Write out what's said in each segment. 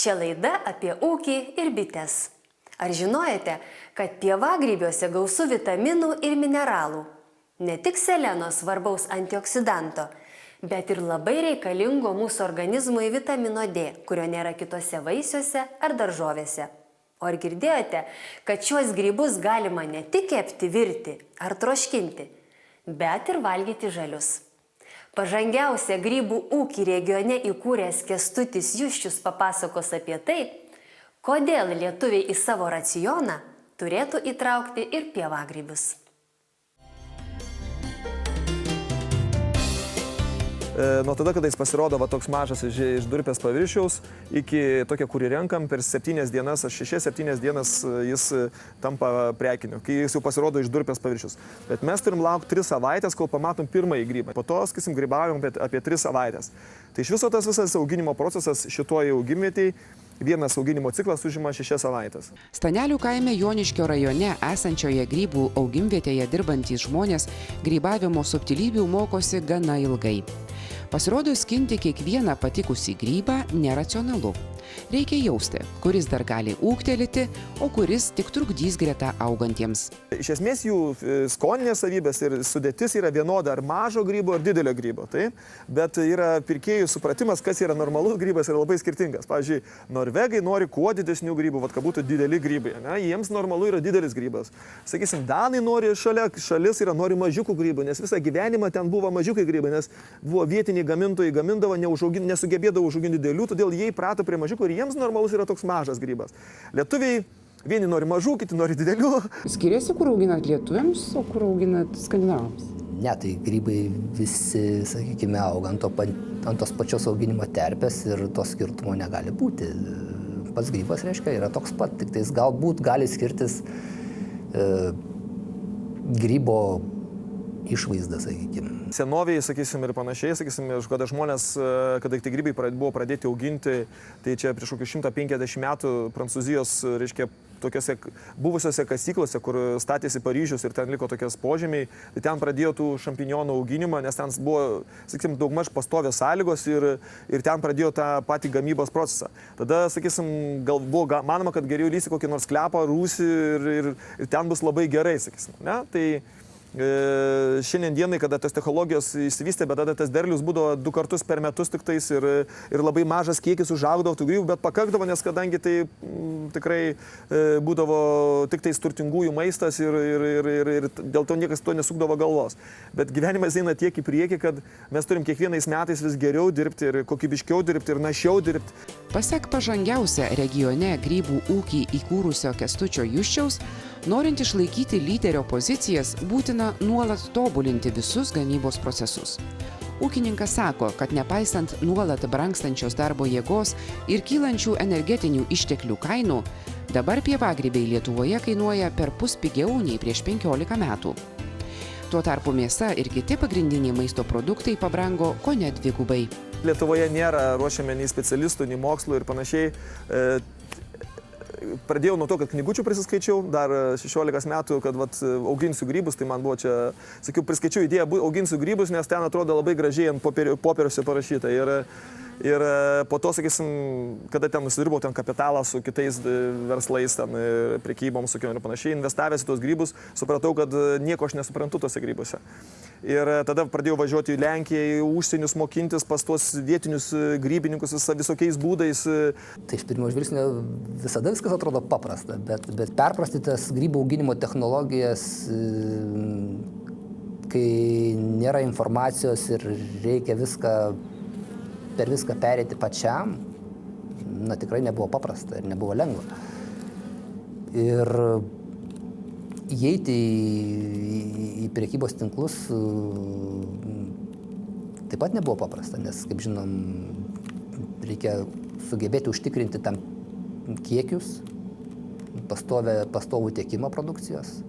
Čia laida apie ūkį ir bites. Ar žinojate, kad pievagrybiuose gausu vitaminų ir mineralų? Ne tik seleno svarbaus antioksidanto, bet ir labai reikalingo mūsų organizmui vitamino D, kurio nėra kitose vaisiuose ar daržovėse. O ar girdėjote, kad šiuos grybus galima ne tik kepti, virti ar troškinti, bet ir valgyti žalius? Pažangiausią grybų ūkį regione įkūręs Kęstutis Juščius papasakos apie tai, kodėl lietuviai į savo racioną turėtų įtraukti ir pievagrybius. Nuo tada, kada jis pasirodo toks mažas iš durpės paviršiaus, iki tokio, kurį renkam, per 7 dienas, 6-7 dienas jis tampa prekiniu, kai jis jau pasirodo iš durpės paviršiaus. Bet mes turim laukti 3 savaitės, kol pamatom pirmąjį grybą. Po to, sakysim, grybaujam apie 3 savaitės. Tai iš viso tas visas auginimo procesas šitoje augimvietėje, vienas auginimo ciklas užima 6 savaitės. Stanelių kaime Joniškio rajone esančioje grybų augimvietėje dirbantys žmonės grybavimo subtilybių mokosi gana ilgai. Pasirodo, skinti kiekvieną patikusį grybą neracionalu. Reikia jausti, kuris dar gali ūgtelėti, o kuris tik trukdys greta augantiems. Iš esmės jų skoninės savybės ir sudėtis yra vienoda ar mažo grybo, ar didelio grybo. Taip? Bet yra pirkėjų supratimas, kas yra normalus grybas, yra labai skirtingas. Pavyzdžiui, norvegai nori kuo didesnių grybų, kad būtų dideli grybai. Ne? Jiems normalu yra didelis grybas. Sakysim, danai nori šalis nori mažiukų grybų, nes visą gyvenimą ten buvo mažiukai grybai, nes buvo vietiniai gamintojai gamindavo, nesugebėdavo užauginti didelių, todėl jie įprato prie mažiukų ir jiems normalus yra toks mažas grybas. Lietuviai vieni nori mažų, kiti nori didelių. Skiriasi, kur auginat lietuviams, o kur auginat skandinavams? Ne, tai grybai visi, sakykime, auga ant tos pačios auginimo terpės ir to skirtumo negali būti. Pats grybas, reiškia, yra toks pat, tik tais galbūt gali skirtis grybo išvaizda, sakykime. Senoviai, sakysim, ir panašiai, sakysim, kada žmonės, kada tie grybai buvo pradėti auginti, tai čia prieš kokius 150 metų Prancūzijos, reiškia, tokiose buvusiose kasyklose, kur statėsi Paryžius ir ten liko tokias požemiai, tai ten pradėjo tų šampinjonų auginimą, nes ten buvo, sakysim, daugmaž pastovios sąlygos ir ten pradėjo tą patį gamybos procesą. Tada, sakysim, gal buvo manoma, kad geriau lysi kokį nors klepą, rūsį ir ten bus labai gerai, sakysim, ne? Tai šiandien dienai, kada tos technologijos įsivystė, bet tada tas derlius būdavo 2 kartus per metus tik tais ir labai mažas kiekis užaugdavo tų grybų, bet pakakdavo, nes kadangi tai tikrai būdavo tik tais turtingųjų maistas ir dėl to niekas to nesukdavo galvos. Bet gyvenimas eina tiek į priekį, kad mes turim kiekvienais metais vis geriau dirbti ir kokybiškiau dirbti ir našiau dirbti. Pasak pažangiausią regione grybų ūkį įkūrusio Kęstučio Juščiaus, norint išlaikyti lyderio pozicijas, būtina nuolat tobulinti visus gamybos procesus. Ūkininkas sako, kad nepaisant nuolat brangstančios darbo jėgos ir kylančių energetinių išteklių kainų, dabar pievagrybiai Lietuvoje kainuoja perpus pigiau nei prieš 15 metų. Tuo tarpu mėsa ir kiti pagrindiniai maisto produktai pabrango kone 2 gubai. Lietuvoje nėra ruošiami nei specialistų, nei mokslų ir panašiai. Pradėjau nuo to, kad knygučių prisiskaičiau, dar 16 metų, kad auginsiu grybus, tai man buvo čia, sakiau, priskaičiau idėją, auginsiu grybus, nes ten atrodo labai gražiai ant popieriuose parašyta. Ir po to, sakysim, kada ten nusidirbau ten kapitalą su kitais verslais, ten prekybom, sukiom ir panašiai, investavęs į tos grybus, supratau, kad nieko aš nesuprantu tose grybuose. Ir tada pradėjau važiuoti į Lenkiją, į užsienius mokintis pas tuos vietinius grybininkus visokiais būdais. Tai iš pirmo žvilgsnio visada viskas atrodo paprasta, bet perprasti tas grybų auginimo technologijas, kai nėra informacijos ir reikia per viską perėti pačiam, tikrai nebuvo paprasta ir nebuvo lengva. Ir įeiti į prekybos tinklus taip pat nebuvo paprasta, nes, kaip žinom, reikia sugebėti užtikrinti tam kiekius, pastovų tiekimą produkcijos.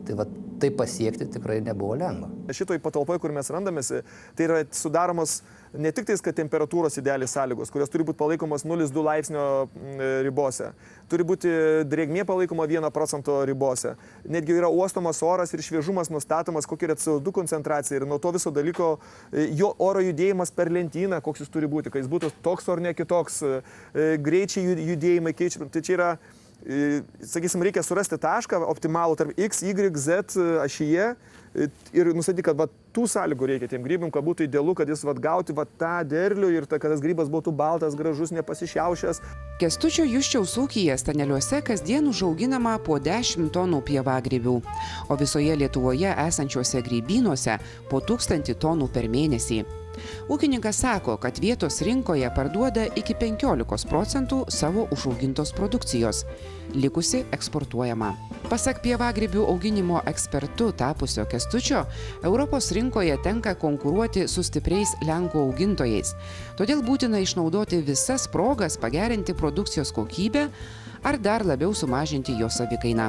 Tai tai pasiekti tikrai nebuvo lengva. Šitoj patalpoje, kur mes randamės, tai yra sudaromos ne tik tais, kad temperatūros idealiai sąlygos, kurios turi būti palaikomos 0,2 laipsnio ribose, turi būti drėgmė palaikoma 1% ribose, netgi yra uostomas oras ir šviežumas nustatomas, kokia yra CO2 koncentracija ir nuo to viso dalyko jo oro judėjimas per lentyną, koks jis turi būti, kad jis būtų toks ar ne kitoks, greičiai judėjimai keičiami. Tai čia yra, sakysim, reikia surasti tašką optimalų tarp X, Y, Z ašyje ir nustatyti, kad tų sąlygų reikia tiem grybim, kad būtų idealu, kad jis gauti tą derlių ir kad tas grybas būtų baltas, gražus, nepasišiaušęs. Kęstučio Juščiaus ūkyje Staneliuose kasdien užauginama po 10 tonų pievagrybių, o visoje Lietuvoje esančiuose grybynuose po 1000 tonų per mėnesį. Ūkininkas sako, kad vietos rinkoje parduoda iki 15% savo užaugintos produkcijos, likusi eksportuojama. Pasak pievagrybių auginimo ekspertu tapusio Kęstučio, Europos rinkoje tenka konkuruoti su stipriais Lenkų augintojais, todėl būtina išnaudoti visas progas pagerinti produkcijos kokybę ar dar labiau sumažinti jos savikainą.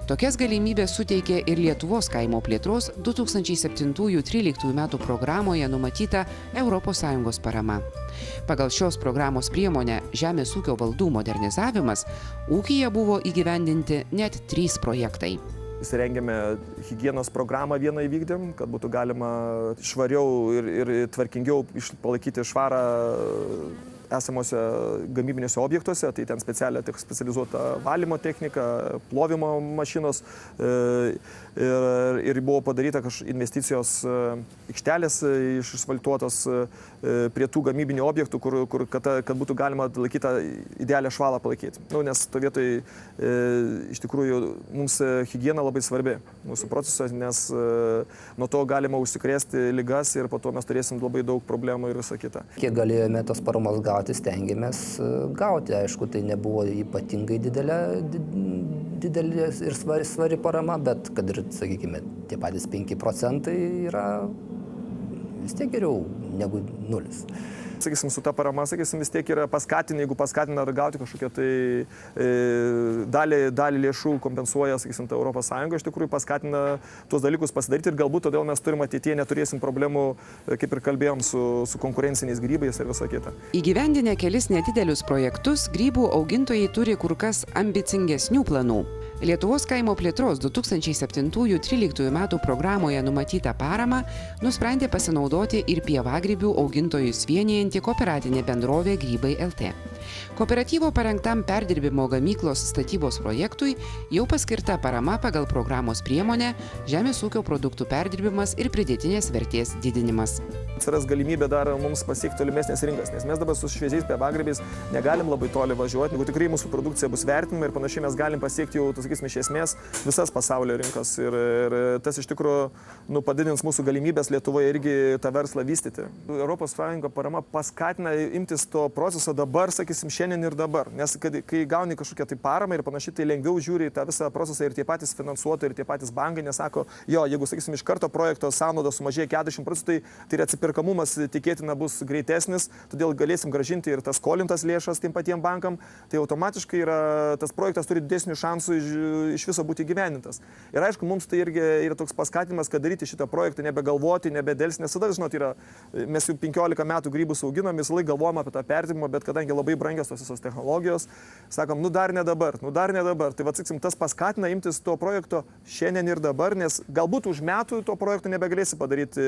Tokias galimybės suteikė ir Lietuvos kaimo plėtros 2007-2013 metų programoje numatyta ES parama. Pagal šios programos priemonę Žemės ūkio valdų modernizavimas ūkyje buvo įgyvendinti net 3 projektai. Įsirengėme higienos programą vieną įvykdėm, kad būtų galima švariau ir tvarkingiau palaikyti švarą esamuose gamybinėse objektuose, tai ten specializuota valymo technika, plovimo mašinos ir buvo padaryta investicijos aikštelės išasfaltuotos prie tų gamybinių objektų, kad būtų galima laikytą idealią švalą palaikyti. Nes to vietoj iš tikrųjų mums higiena labai svarbi mūsų procesuose, nes nuo to galima užsikrėsti ligas ir po to mes turėsim labai daug problemų ir visą kitą. Kiek galėjome tos paramos gauti, stengiamės gauti. Aišku, tai nebuvo ypatingai didelė ir svari parama, bet kad ir, sakykime, tie patys 5% yra vis tiek geriau negu 0. Sakysim, su ta parama, sakysim, vis tiek yra paskatina, jeigu paskatina ar gauti kažkokią tai dalį lėšų kompensuoja, sakysim, ta Europos Sąjunga, iš tikrųjų paskatina tuos dalykus pasidaryti ir galbūt todėl mes turim ateityje neturėsim problemų, kaip ir kalbėjom, su konkurenciniais grybais ir visą kitą. Įgyvendinę kelis nedidelius projektus, grybų augintojai turi kur kas ambicingesnių planų. Lietuvos kaimo plėtros 2007-2013 metų programoje numatytą paramą nusprendė pasinaudoti ir pievagrybių augintojus vienijanti kooperatinė bendrovė Grybai LT. Kooperatyvo parengtam perdirbimo gamyklos statybos projektui jau paskirta parama pagal programos priemonę Žemės ūkio produktų perdirbimas ir pridėtinės vertės didinimas. Atsiras galimybė dar mums pasiekti tolimesnės rinkas, nes mes dabar su šviežiais pievagrybiais negalim labai toli važiuoti, jeigu tikrai mūsų produkcija bus vertinama ir panašiai mes galim pasiekti jau, sakysim, iš esmės visas pasaulio rinkas ir tas iš tikrųjų padidins mūsų galimybės Lietuvoje irgi tą verslą vystyti. Europos Sąjunga parama paskatina imtis to proceso dabar, sakysim, šiandien ir dabar, nes kai gauni kažkokią tai paramą ir panašiai, tai lengviau žiūri į tą visą procesą ir tie patys finansuotojai, ir tie patys bankai nesako, jo, jeigu, sakysim, iš karto projekto sąnauda sumažėja 40%, tai atsiperkamumas tikėtina bus greitesnis, todėl galėsim grąžinti ir tas skolintas lėšas tiem patiem bankam, tai automatiškai tas projektas turi didesnių šansų iš viso būti įgyvendintas. Ir aišku, mums tai irgi yra toks paskatinimas, kad daryti šitą projektą, nebegalvoti, nebedelsti, nes tada, žinot, mes jau 15 metų grybus auginam, visą laiką galvojam apie tą perdirbimą, bet kadangi labai brangios tos visos technologijos, sakom, dar ne dabar. Tai saksim, tas paskatina imtis to projekto šiandien ir dabar, nes galbūt už metų to projekto nebegalėsi padaryti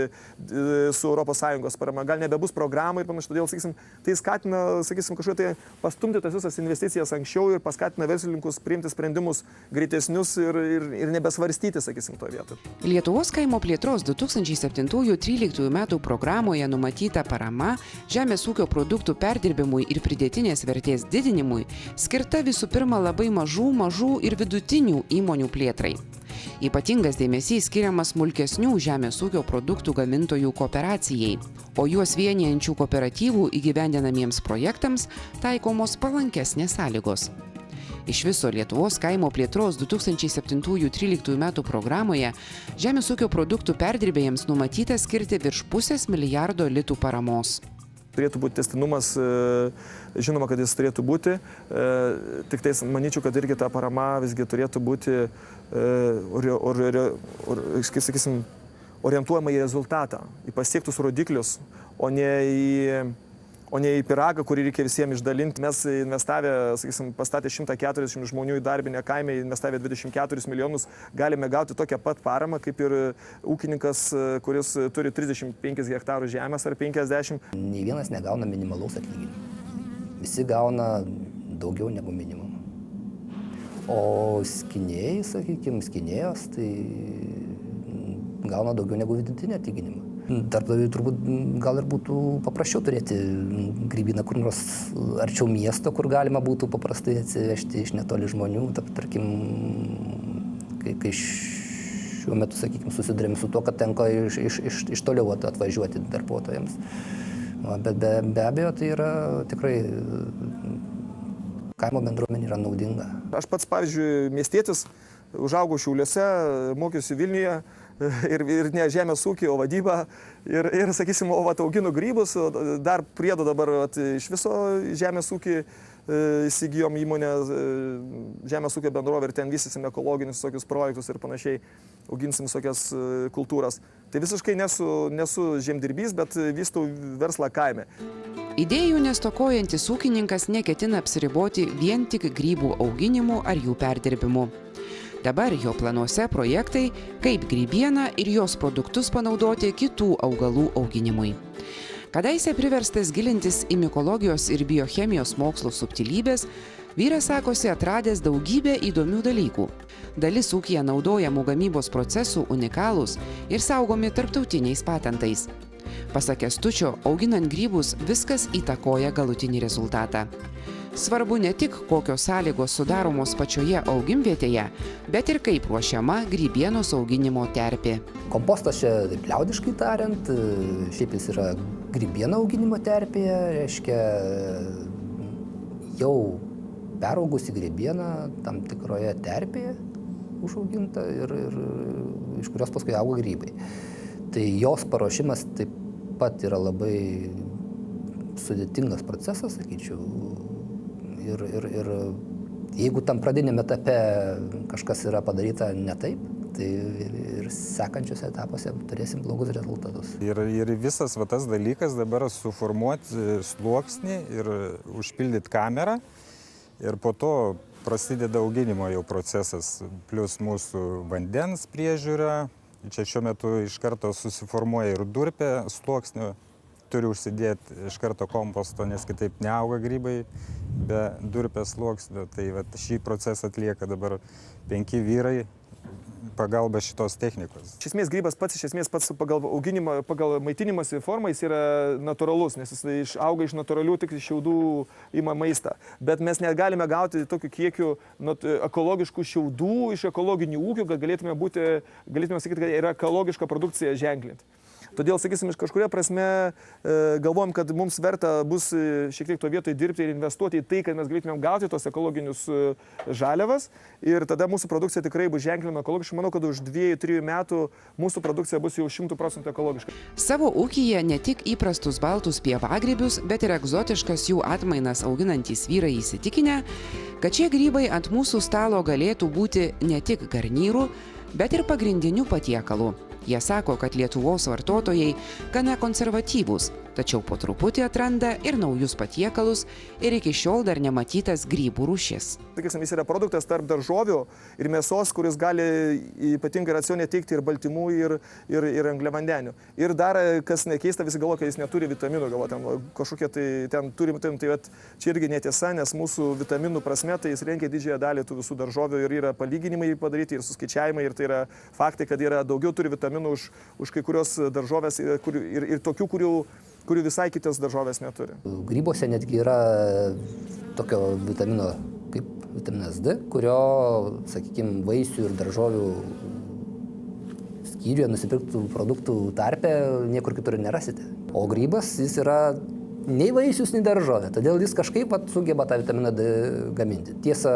su ES parama, gal nebebus programai ir panašiai, todėl, sakysim, tai skatina, sakysim, kažkaip tai pastumti tas visas investicijas anksčiau ir paskatina verslininkus priimti sprendimus greitesnius ir nebesvarstyti, sakysim, to vietą. Lietuvos kaimo plėtros 2007-2013 metų programoje numatyta parama žemės ūkio produktų perdirbimui ir pridėtinės vertės didinimui skirta visų pirma labai mažų ir vidutinių įmonių plėtrai. Ypatingas dėmesys skiriamas smulkesnių žemės ūkio produktų gamintojų kooperacijai, o juos vienijančių kooperatyvų įgyvendinamiems projektams taikomos palankesnės sąlygos. Iš viso Lietuvos kaimo plėtros 2007-2013 metų programoje žemės ūkio produktų perdirbėjams numatyta skirti virš 500 milijardo litų paramos. Turėtų būti tęstinumas, žinoma, kad jis turėtų būti, tik tais manyčiau, kad irgi ta parama visgi turėtų būti, sakysim, orientuojama į rezultatą, į pasiektus rodiklius, o ne į pyragą, kurį reikia visiems išdalinti. Mes investavę, sakysim, pastatę 140 žmonių įdarbinę kaime, investavę 24 milijonus, galime gauti tokią pat paramą, kaip ir ūkininkas, kuris turi 35 hektarų žemės ar 50. Nei vienas negauna minimalaus atlyginimo. Visi gauna daugiau negu minimum. O skynėjai, sakykime, skynėjos, tai gauna daugiau negu vidutinį atlyginimą. Darbdaviui turbūt gal ir būtų paprasčiau turėti grybyną kur nors arčiau miesto, kur galima būtų paprastai atsivežti iš netoli žmonių. Tarkim, kai šiuo metu, sakykime, susidurėm su tuo, kad tenka iš toliau atvažiuoti darbuotojams. Bet be abejo, tai yra tikrai kaimo bendruomenė yra naudinga. Aš pats, pavyzdžiui, miestietis, užaugau Šiauliuose, mokiausi Vilniuje. Ir ne žemės ūkį, o vadybą. Ir sakysim, auginu grybus, dar priedo dabar iš viso žemės ūkį įsigijom įmonę, žemės ūkio bendrovę ir ten vystysim ekologinius tokius projektus ir panašiai, auginsim visokias kultūras. Tai visiškai nesu žemdirbys, bet vystau verslą kaime. Idėjų nestokojantis ūkininkas neketina apsiriboti vien tik grybų auginimu ar jų perdirbimu. Dabar jo planuose projektai, kaip grybieną ir jos produktus panaudoti kitų augalų auginimui. Kadaise priverstas gilintis į mikologijos ir biochemijos mokslo subtilybės, vyras sakosi atradęs daugybę įdomių dalykų. Dalis ūkyje naudojamų gamybos procesų unikalūs ir saugomi tarptautiniais patentais. Pasak Kęstučio, auginant grybus viskas įtakoja galutinį rezultatą. Svarbu ne tik kokios sąlygos sudaromos pačioje augimvietėje, bet ir kaip ruošiama grybienos auginimo terpė. Kompostas čia, taip liaudiškai tariant, šiaip jis yra grybieno auginimo terpėje, reiškia jau peraugusi grybieną tam tikroje terpėje užauginta ir iš kurios paskui auga grybai. Tai jos paruošimas taip pat yra labai sudėtingas procesas, sakyčiau. Ir jeigu tam pradinėme etape kažkas yra padaryta ne taip, tai ir sekančiose etapuose turėsim blogus rezultatus. Ir visas tas dalykas dabar suformuoti sluoksnį ir užpildyti kamerą ir po to prasideda auginimo jau procesas, plus mūsų vandens priežiūra. Čia šiuo metu iš karto susiformuoja ir durpė sluoksnių. Turi užsidėti iš karto komposto, nes kitaip neauga grybai be durpės sluoksnio. Tai šį procesą atlieka dabar 5 vyrai pagalba šitos technikos. Iš esmės grybas pats pagal maitinimosi formą jis yra natūralus, nes jis auga iš natūralių tik šiaudų ima maistą. Bet mes negalime gauti tokių kiekių ekologiškų šiaudų iš ekologinių ūkių, kad galėtume sakyti, kad yra ekologiška produkcija ženklinti. Todėl, sakysim, iš kažkuria prasme galvojam, kad mums verta bus šiek tiek to vietoj dirbti ir investuoti į tai, kad mes galėtumėm gauti tos ekologinius žaliavas ir tada mūsų produkcija tikrai bus ženklinama ekologiškai. Manau, kad už 2-3 metų mūsų produkcija bus jau 100% ekologiška. Savo ūkyje ne tik įprastus baltus pievagrybius, bet ir egzotiškas jų atmainas auginantys vyrai įsitikinę, kad šie grybai ant mūsų stalo galėtų būti ne tik garnyrų, bet ir pagrindinių patiekalų. Jie sako, kad Lietuvos vartotojai gana konservatyvūs, tačiau po truputį atranda ir naujus patiekalus ir iki šiol dar nematytas grybų rūšis. Sakysim, jis yra produktas tarp daržovių ir mėsos, kuris gali ypatingai racione teikti ir baltymų, ir angliavandenių. Ir dar, kas nekeista, visi galvoja, kad jis neturi vitaminų, kažkokie tai ten turi, tai čia irgi netiesa, nes mūsų vitaminų prasme tai jis rengia didžiąją dalį tų visų daržovių ir yra palyginimai padaryti ir suskaičiavimai ir tai yra faktai, kad yra daugiau turi vitaminų už kai kurios daržovės ir tokių, kurių visai kitas daržovės neturi. Grybuose netgi yra tokio vitamino kaip vitaminas D, kurio, sakykime, vaisių ir daržovių skyriuje nusipirktų produktų tarpe niekur kitur nerasite. O grybas jis yra nei vaisius, nei daržovė, todėl jis kažkaip sugeba tą vitaminą D gaminti. Tiesa,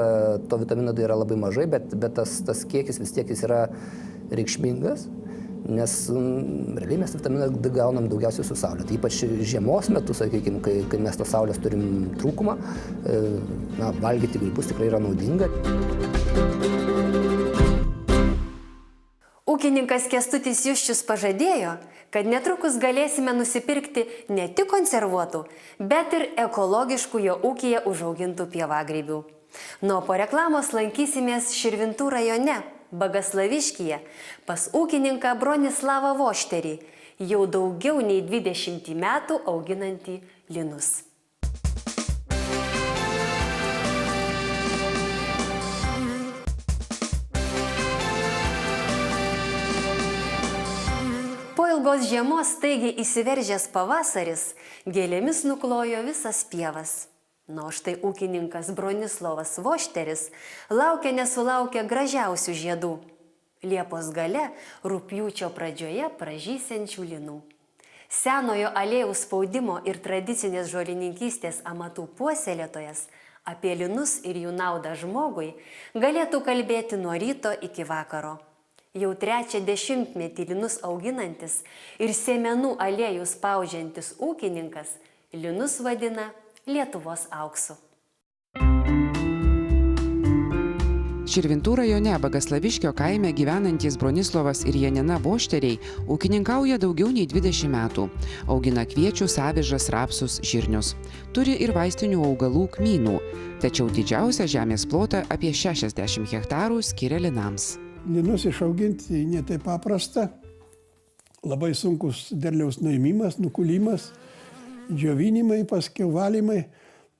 to vitamino D yra labai mažai, bet tas kiekis vis tiek jis yra reikšmingas. nes realiai mes vitaminą D gaunam daugiausiai su saulė. Tai ypač žiemos metu, sakykime, kai mes tos saulės turim trūkumą, valgyti grybus tikrai yra naudinga. Ūkininkas Kęstutis Juščius pažadėjo, kad netrukus galėsime nusipirkti ne tik konservuotų, bet ir ekologiškų jo ūkyje užaugintų pievagrybių. Nuo po reklamos lankysimės Širvintų rajone, Bagaslaviškyje, pas ūkininką Bronislavą Vošterį, jau daugiau nei 20 metų auginantį linus. Po ilgos žiemos staigiai įsiveržęs pavasaris gėlėmis nuklojo visas pievas. Na, štai ūkininkas Bronislavas Vošteris laukia nesulaukia gražiausių žiedų. Liepos gale, rugpjūčio pradžioje pražysiančių linų. Senojo aliejaus spaudimo ir tradicinės žolininkystės amatų puoselėtojas apie linus ir jų naudą žmogui galėtų kalbėti nuo ryto iki vakaro. Jau 3 dešimtmetį linus auginantis ir sėmenų aliejų spaudžiantis ūkininkas linus vadina Lietuvos auksu. Širvintų rajone Bagaslaviškio kaime gyvenantys Bronislavas ir Janina Vošteriai ūkininkauja daugiau nei 20 metų. Augina kviečius, avižas, rapsus, žirnius. Turi ir vaistinių augalų kmynų, tačiau didžiausią žemės plotą apie 60 hektarų skiria linams. Linus išauginti ne taip paprasta, labai sunkus derliaus nuėmimas, nukulimas, džiovinimai, paskiau valymai.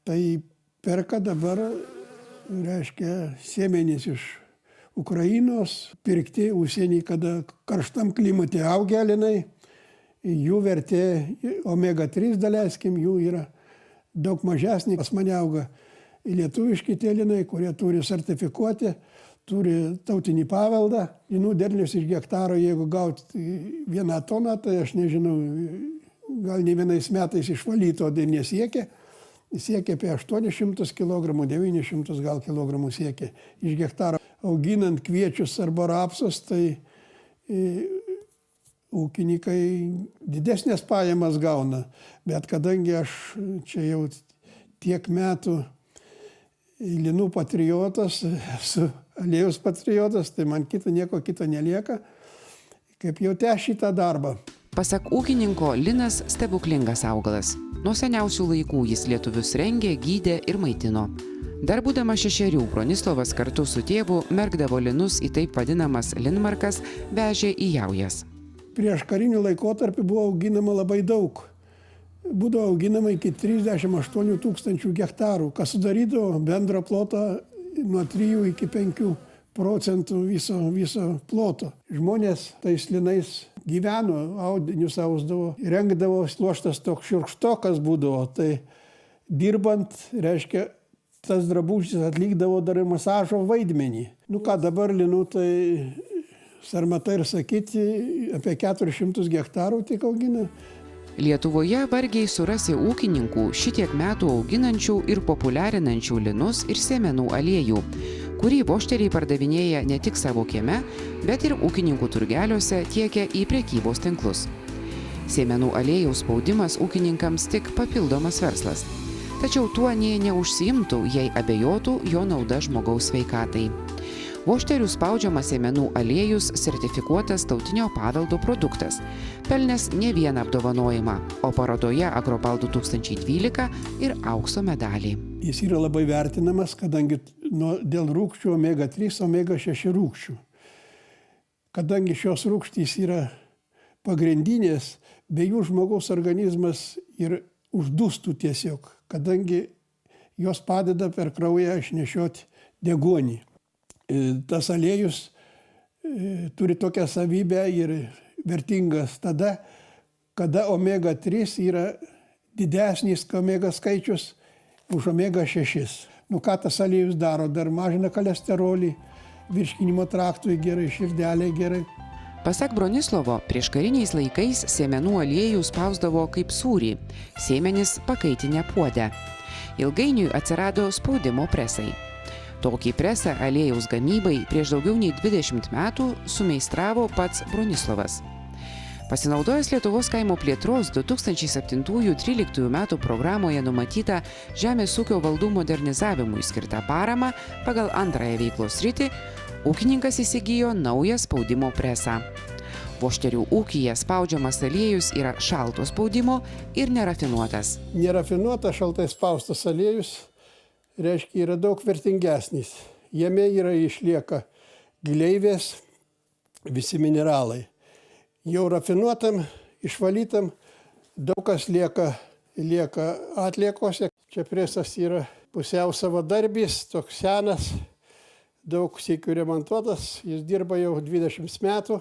Tai perka dabar, reiškia, sėmenys iš Ukrainos, pirkti užsienį, kada karštam klimate augia linai. Jų vertė, omega-3 daleiskim, jų yra daug mažesnė. Pas mane auga lietuviški tie linai, kurie turi sertifikuoti, turi tautinį paveldą. Linų derlius iš hektaro, jeigu gauti 1 toną, tai aš nežinau, gal ne vienais metais išvalyto nesiekia. Siekia apie 800 kg, 900 gal kilogramų siekia iš hektaro. Auginant kviečius arba rapsus, tai ūkininkai didesnės pajamas gauna. Bet kadangi aš čia jau tiek metų linų patriotas, esu aliejaus patriotas, tai man nieko kito nelieka, kaip jau tęsti šitą darbą. Pasak ūkininko, linas stebuklingas augalas. Nuo seniausių laikų jis lietuvius rengė, gydė ir maitino. Dar būdamas 6, Bronislavas kartu su tėvu merkdavo linus į taip vadinamas linmarkas, vežė į jaujas. Prieš karinių laikotarpį buvo auginama labai daug. Būdavo auginama iki 38 000 hektarų, kas sudarydavo bendrą plotą nuo 3 iki 5% viso ploto. Žmonės tais linais gyveno, audinius ausdavo, rengdavo, sluoštas toks šiurkštokas būdavo. Tai dirbant, reiškia, tas drabužis atlikdavo dar ir masažo vaidmenį. Ką dabar linų, tai sarmata ir sakyti, apie 400 hektarų tik augina. Lietuvoje vargiai surasi ūkininkų šitiek metų auginančių ir populiarinančių linus ir sėmenų aliejų, kurį Vošteriai pardavinėja ne tik savo kieme, bet ir ūkininkų turgeliuose tiekia į prekybos tinklus. Sėmenų aliejaus spaudimas ūkininkams tik papildomas verslas. Tačiau tuo nė neužsiimtų, jei abejotų jo nauda žmogaus sveikatai. Vošterių spaudžiamas sėmenų aliejus sertifikuotas tautinio paveldo produktas, pelnęs ne vieną apdovanojimą, o parodoje Agropal 2012 ir aukso medalį. Jis yra labai vertinamas, kadangi dėl rūgščių omega-3, omega-6 rūgščių. Kadangi šios rūgštys yra pagrindinės, be jų žmogaus organizmas ir uždustų tiesiog, kadangi jos padeda per kraują išnešioti deguonį. Tas aliejus turi tokią savybę ir vertingas tada, kada omega-3 yra didesnis omega skaičius už omega-6. Ką tas aliejus daro? Dar mažina cholesterolį, virškinimo traktui gerai, širdeliai gerai. Pasak Bronislavo, prieškariniais laikais sėmenų aliejų spausdavo kaip sūrį, sėmenis pakaitinę puodę. Ilgainiui atsirado spaudimo presai. Tokį presą aliejaus gamybai prieš daugiau nei 20 metų sumeistravo pats Bronislavas. Pasinaudojęs Lietuvos kaimo plėtros 2007-2013 metų programoje numatytą žemės ūkio valdų modernizavimui skirtą paramą pagal antrąją veiklos sritį, ūkininkas įsigijo naują spaudimo presą. Vošterių ūkyje spaudžiamas aliejus yra šalto spaudimo ir nerafinuotas. Nerafinuotas šaltai spaustas aliejus, reiškia, yra daug vertingesnis. Jame išlieka gleivės, visi mineralai. Jau rafinuotam, išvalytam, daug kas lieka atliekose. Čia presas yra pusiau savadarbis, toks senas, daug sykių remontuotas, jis dirba jau 20 metų.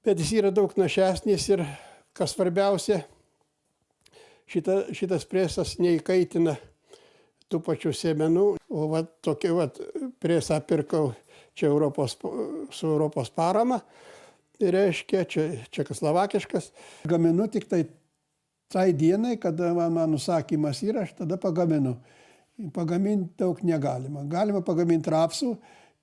Bet jis yra daug našesnis ir, kas svarbiausia, šitas presas neįkaitina tų pačių sėmenų. O tokį presą pirkau čia su Europos parama. Tai reiškia, čia čekoslovakiškas. Gaminu tik tai dienai, kada man užsakymas yra, aš tada pagaminu. Pagaminti daug negalima. Galima pagaminti rapsų,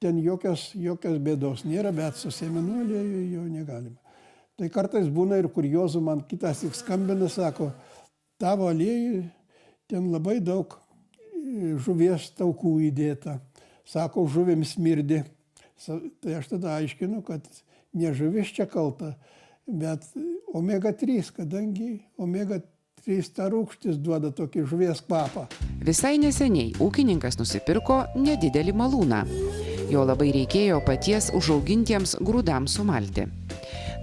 ten jokios bėdos nėra, bet su sėmenų alieju jo negalima. Tai kartais būna ir kuriozų, man kitas tik skambina, sako, tavo aliejui ten labai daug žuvies taukų įdėta. Sako, žuvims smirdi. Tai aš tada aiškinu, kad ne žuvis čia kalta, bet omega-3, kadangi omega-3 ta rūgštis duoda tokį žuvies kvapą. Visai neseniai ūkininkas nusipirko nedidelį malūną. Jo labai reikėjo paties užaugintiems grūdams sumalti.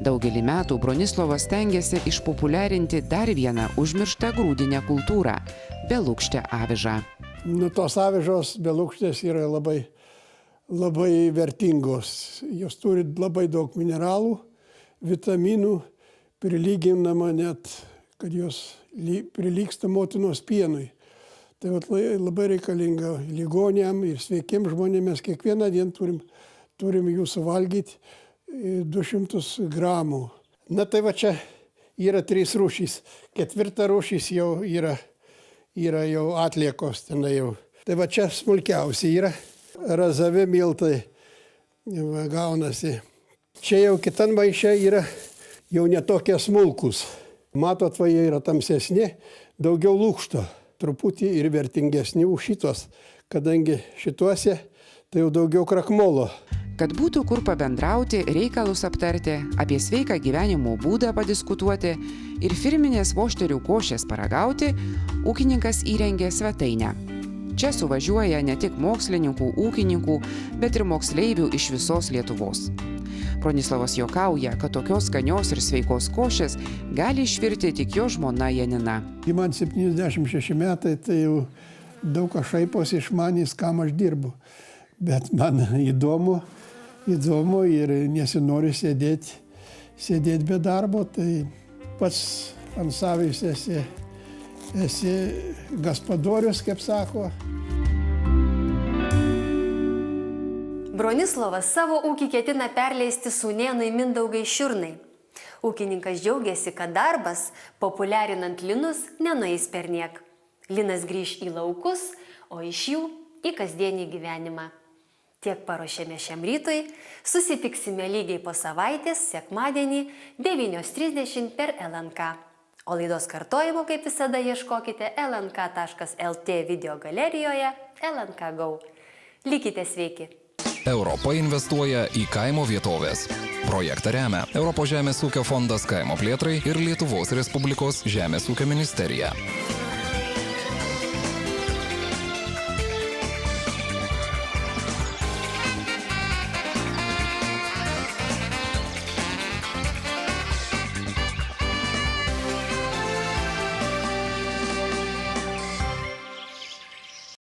Daugelį metų Bronislovas stengiasi išpopuliarinti dar vieną užmirštą grūdinę kultūrą – belukštę avižą. Tos avižos belukštės yra labai vertingos. Jos turi labai daug mineralų, vitaminų, prilyginama net, kad jos prilygsta motinos pienui. Tai labai reikalinga ligoniam ir sveikiem žmonėmis. Kiekvieną dieną turim jų suvalgyti 200 gramų. Na tai čia yra 3 rūšys. 4 rūšys jau yra jau atliekos tenai jau. Tai čia smulkiausia yra. Razavi miltai gaunasi. Čia jau kitan maiše yra jau netokie smulkus. Matot, jie yra tamsesni, daugiau lukšto, truputį ir vertingesni už šitos, kadangi šituose tai jau daugiau krakmolo. Kad būtų kur pabendrauti, reikalus aptarti, apie sveiką gyvenimo būdą padiskutuoti ir firminės vošterių košės paragauti, ūkininkas įrengė svetainę. Čia suvažiuoja ne tik mokslininkų, ūkininkų, bet ir moksleivių iš visos Lietuvos. Bronislovas juokauja, kad tokios skanios ir sveikos košės gali išvirti tik jo žmona Janina. Man 76 metai, tai jau daug kas šaiposi iš manęs, kam aš dirbu. Bet man įdomu ir nesinori sėdėti be darbo, tai pats ant savęs esi gaspadorius, kaip sako. Bronislovas savo ūkį ketina perleisti sūnėnui Mindaugai Šiurnai. Ūkininkas džiaugiasi, kad darbas, populiarinant linus, nenueis perniek. Linas grįš į laukus, o iš jų į kasdienį gyvenimą. Tiek paruošėme šiam rytui, susitiksime lygiai po savaitės, sekmadienį 9:30 per LNK. O laidos kartojimo, kaip visada, ieškokite lnk.lt video galerijoje LNK Go. Likite sveiki. Europa investuoja į kaimo vietovės. Projektą remia Europos žemės ūkio fondas kaimo plėtrai ir Lietuvos Respublikos žemės ūkio ministerija.